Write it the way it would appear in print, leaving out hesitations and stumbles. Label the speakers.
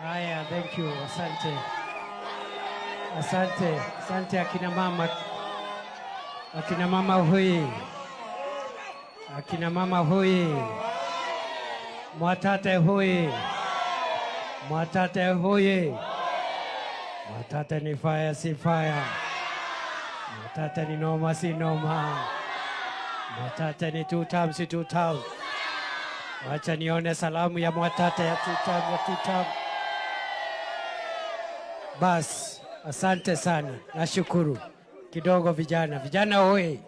Speaker 1: Haya, thank you. Asante. Asante. Asante akina mama. Akina mama hui. Akina mama hui. Mwatate hui. Mwatate hui. Mwatate ni fire si fire. Mwatate ni noma si noma. Mwatate ni two times si two times. Wacha nione salamu ya Mwatate ya two times. Bas, asante sana. Nashukuru. Kidogo vijana. Vijana oi.